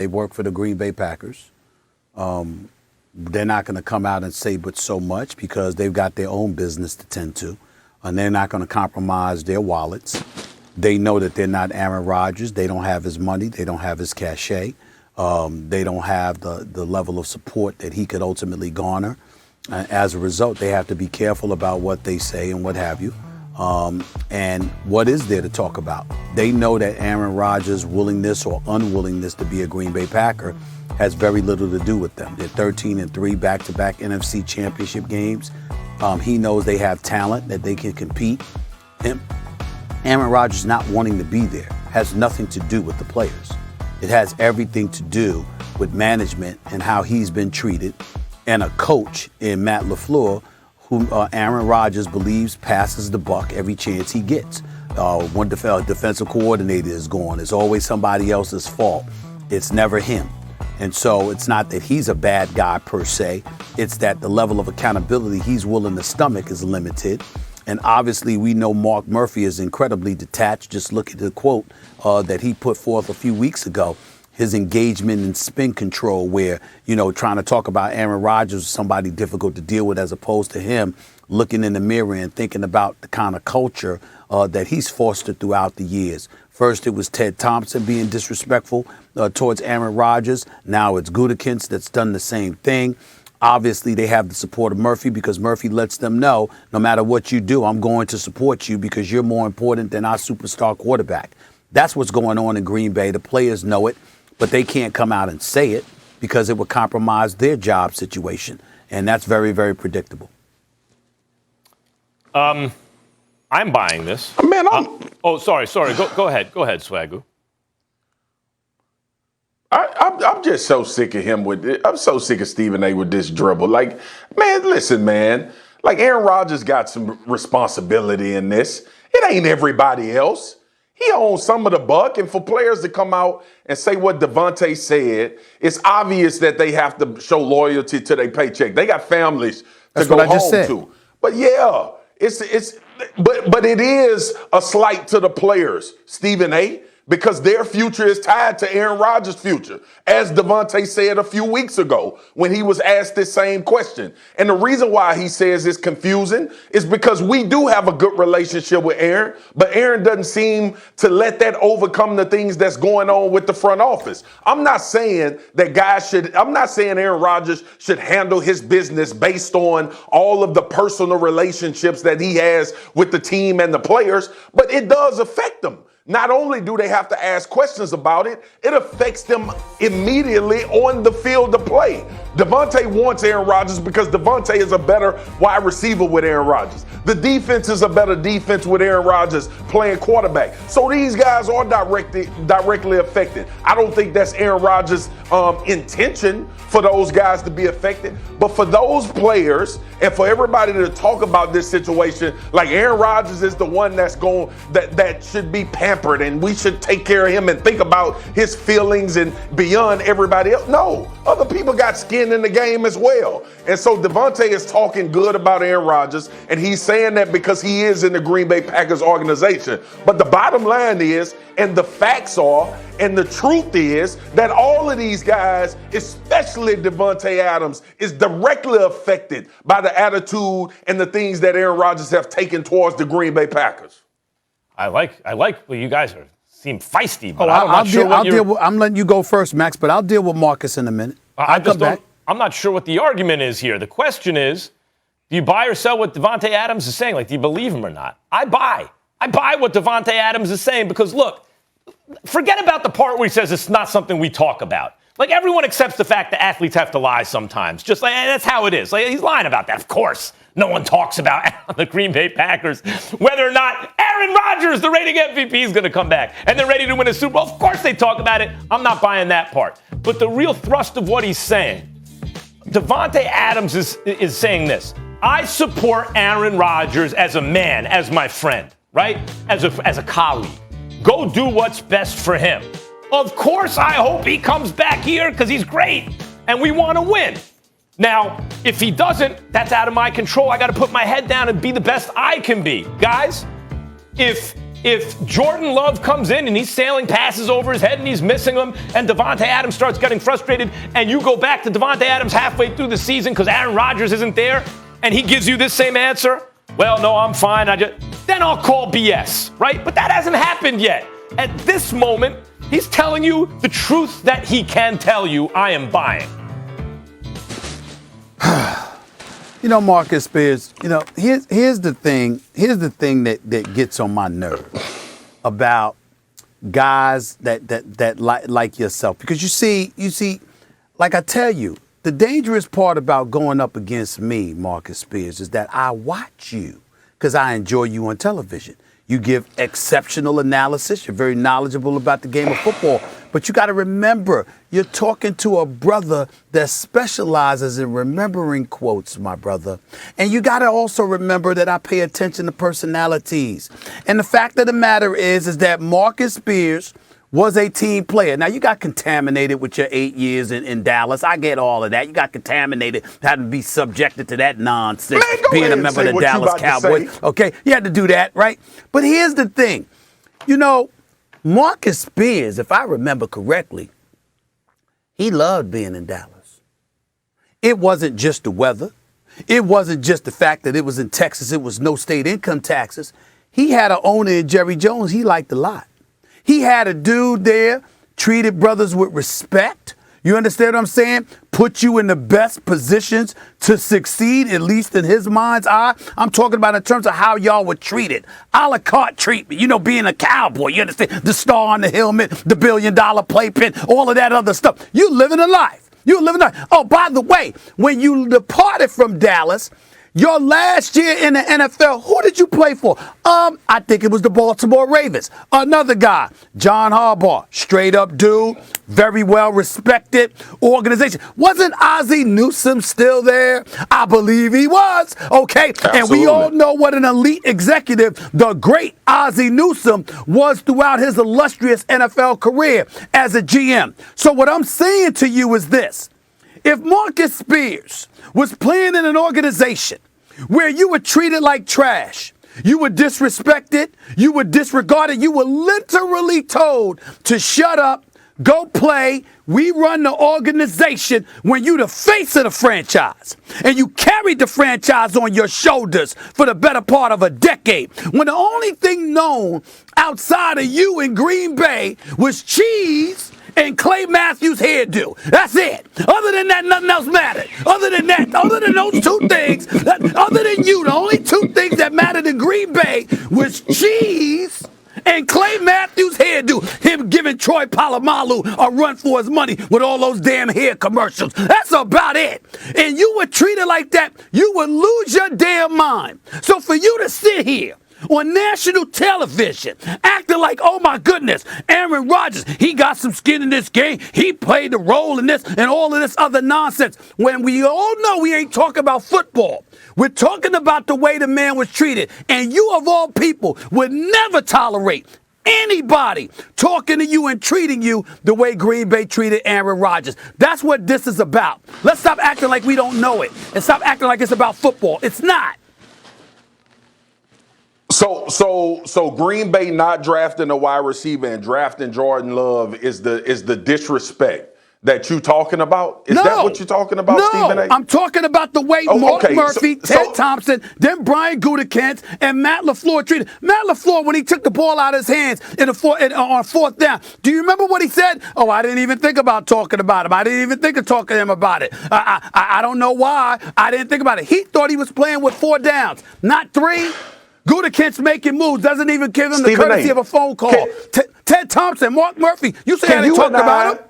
They work for the Green Bay Packers. They're not going to come out and say but so much because they've got their own business to tend to, and they're not going to compromise their wallets. They know that they're not Aaron Rodgers. They don't have his money. They don't have his cachet. They don't have the level of support that he could ultimately garner. As a result, they have to be careful about what they say and what have you. And what is there to talk about? They know that Aaron Rodgers' willingness or unwillingness to be a Green Bay Packer has very little to do with them. They're 13-3 back-to-back NFC championship games. He knows they have talent, that they can compete. And Aaron Rodgers not wanting to be there has nothing to do with the players. It has everything to do with management and how he's been treated, and a coach in Matt LaFleur who Aaron Rodgers believes passes the buck every chance he gets. One defensive coordinator is gone. It's always somebody else's fault. It's never him. And so it's not that he's a bad guy per se. It's that the level of accountability he's willing to stomach is limited. And obviously we know Mark Murphy is incredibly detached. Just look at the quote that he put forth a few weeks ago. His engagement in spin control where, trying to talk about Aaron Rodgers was somebody difficult to deal with as opposed to him looking in the mirror and thinking about the kind of culture that he's fostered throughout the years. First, it was Ted Thompson being disrespectful towards Aaron Rodgers. Now it's Gutekunst that's done the same thing. Obviously, they have the support of Murphy because Murphy lets them know, no matter what you do, I'm going to support you because you're more important than our superstar quarterback. That's what's going on in Green Bay. The players know it, but they can't come out and say it because it would compromise their job situation. And that's very, very predictable. I'm buying this. Man, sorry. Go ahead, Swagoo. I'm just so sick of him with it. I'm so sick of Stephen A. with this dribble. Like, man, listen, man. Like, Aaron Rodgers got some responsibility in this. It ain't everybody else. He owns some of the buck, and for players to come out and say what Davante said, it's obvious that they have to show loyalty to their paycheck. They got families to go home to. But yeah, but it is a slight to the players, Stephen A., because their future is tied to Aaron Rodgers' future, as Davante said a few weeks ago when he was asked this same question. And the reason why he says it's confusing is because we do have a good relationship with Aaron, but Aaron doesn't seem to let that overcome the things that's going on with the front office. I'm not saying Aaron Rodgers should handle his business based on all of the personal relationships that he has with the team and the players, but it does affect them. Not only do they have to ask questions about it, it affects them immediately on the field of play. Davante wants Aaron Rodgers because Davante is a better wide receiver with Aaron Rodgers. The defense is a better defense with Aaron Rodgers playing quarterback. So these guys are directly affected. I don't think that's Aaron Rodgers' intention for those guys to be affected. But for those players and for everybody to talk about this situation like Aaron Rodgers is the one that should be pampered and we should take care of him and think about his feelings and beyond everybody else. No, other people got skin in the game as well. And so Davante is talking good about Aaron Rodgers, and he's saying that because he is in the Green Bay Packers organization. But the bottom line is, and the facts are, and the truth is that all of these guys, especially Davante Adams, is directly affected by the attitude and the things that Aaron Rodgers have taken towards the Green Bay Packers. I like well, you guys seem feisty, but I'm letting you go first, Max, but I'll deal with Marcus in a minute. I'm not sure what the argument is here. The question is, do you buy or sell what Davante Adams is saying? Like, do you believe him or not? I buy what Davante Adams is saying because, look, forget about the part where he says it's not something we talk about. Like, everyone accepts the fact that athletes have to lie sometimes. Just like, that's how it is. Like, he's lying about that. Of course, no one talks about the Green Bay Packers, whether or not Aaron Rodgers, the reigning MVP, is going to come back and they're ready to win a Super Bowl. Of course they talk about it. I'm not buying that part. But the real thrust of what he's saying, Davante Adams is saying this. I support Aaron Rodgers as a man, as my friend, right? As a colleague. Go do what's best for him. Of course, I hope he comes back here because he's great and we want to win. Now, if he doesn't, that's out of my control. I got to put my head down and be the best I can be. Guys, if if Jordan Love comes in and he's sailing passes over his head and he's missing them, and Davante Adams starts getting frustrated, and you go back to Davante Adams halfway through the season because Aaron Rodgers isn't there, and he gives you this same answer, well, no, I'm fine. Then I'll call BS, right? But that hasn't happened yet. At this moment, he's telling you the truth that he can tell you. I am buying. You know, Marcus Spears, you know, here's the thing that gets on my nerve about guys that like yourself. Because you see, like I tell you, the dangerous part about going up against me, Marcus Spears, is that I watch you because I enjoy you on television. You give exceptional analysis. You're very knowledgeable about the game of football. But you got to remember, you're talking to a brother that specializes in remembering quotes, my brother. And you got to also remember that I pay attention to personalities. And the fact of the matter is that Marcus Spears was a team player. Now, you got contaminated with your 8 years in Dallas. I get all of that. You got contaminated, having to be subjected to that nonsense, being a member of the Dallas Cowboys. Okay, you had to do that, right? But here's the thing. You know, Marcus Spears, if I remember correctly, he loved being in Dallas. It wasn't just the weather. It wasn't just the fact that it was in Texas. It was no state income taxes. He had an owner in Jerry Jones he liked a lot. He had a dude there, treated brothers with respect. You understand what I'm saying? Put you in the best positions to succeed, at least in his mind's eye. I'm talking about in terms of how y'all were treated. A la carte treatment, you know, being a cowboy. You understand? The star on the helmet, the $1 billion playpen, all of that other stuff. You living a life. You living a life. Oh, by the way, when you departed from Dallas, your last year in the NFL, who did you play for? I think it was the Baltimore Ravens. Another guy, John Harbaugh, straight up dude, very well respected organization. Wasn't Ozzie Newsome still there? I believe he was. Okay, absolutely. And we all know what an elite executive the great Ozzie Newsome was throughout his illustrious NFL career as a GM. So what I'm saying to you is this. If Marcus Spears was playing in an organization where you were treated like trash, you were disrespected, you were disregarded, you were literally told to shut up, go play, we run the organization, when you the face of the franchise, and you carried the franchise on your shoulders for the better part of a decade, when the only thing known outside of you in Green Bay was cheese and Clay Matthews' hairdo. That's it. Other than that, nothing else mattered. Other than that, other than those two things, other than you, the only two things that mattered in Green Bay was cheese and Clay Matthews' hairdo. Him giving Troy Polamalu a run for his money with all those damn hair commercials. That's about it. And you were treated like that, you would lose your damn mind. So for you to sit here on national television, acting like, oh my goodness, Aaron Rodgers, he got some skin in this game, he played a role in this and all of this other nonsense, when we all know we ain't talking about football. We're talking about the way the man was treated. And you, of all people, would never tolerate anybody talking to you and treating you the way Green Bay treated Aaron Rodgers. That's what this is about. Let's stop acting like we don't know it and stop acting like it's about football. It's not. So Green Bay not drafting a wide receiver and drafting Jordan Love is the disrespect that you talking about? Is that what you're talking about, Stephen A? I'm talking about the way Mark Murphy, Ted Thompson, then Brian Gutekunst, and Matt LaFleur treated. Matt LaFleur, when he took the ball out of his hands on fourth down, do you remember what he said? Oh, I didn't even think about talking about him. I didn't even think of talking to him about it. I don't know why. I didn't think about it. He thought he was playing with 4 downs, not 3. Gutekunst making moves, doesn't even give him the courtesy of a phone call. Ted Thompson, Mark Murphy, you say I didn't talk about him?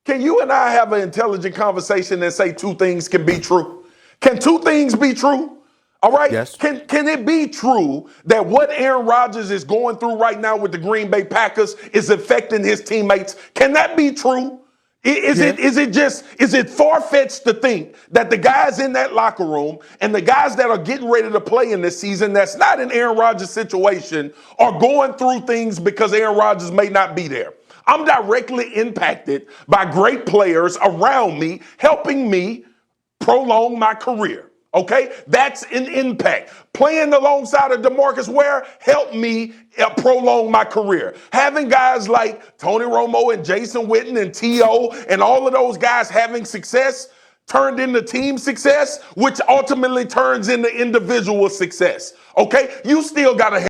Can you and I have an intelligent conversation and say 2 things can be true? Can 2 things be true? All right? Yes. Can it be true that what Aaron Rodgers is going through right now with the Green Bay Packers is affecting his teammates? Can that be true? Is it far-fetched to think that the guys in that locker room and the guys that are getting ready to play in this season that's not an Aaron Rodgers situation are going through things because Aaron Rodgers may not be there? I'm directly impacted by great players around me, helping me prolong my career. Okay, that's an impact. Playing alongside of DeMarcus Ware helped me prolong my career. Having guys like Tony Romo and Jason Witten and T.O. and all of those guys having success turned into team success, which ultimately turns into individual success. Okay, you still got to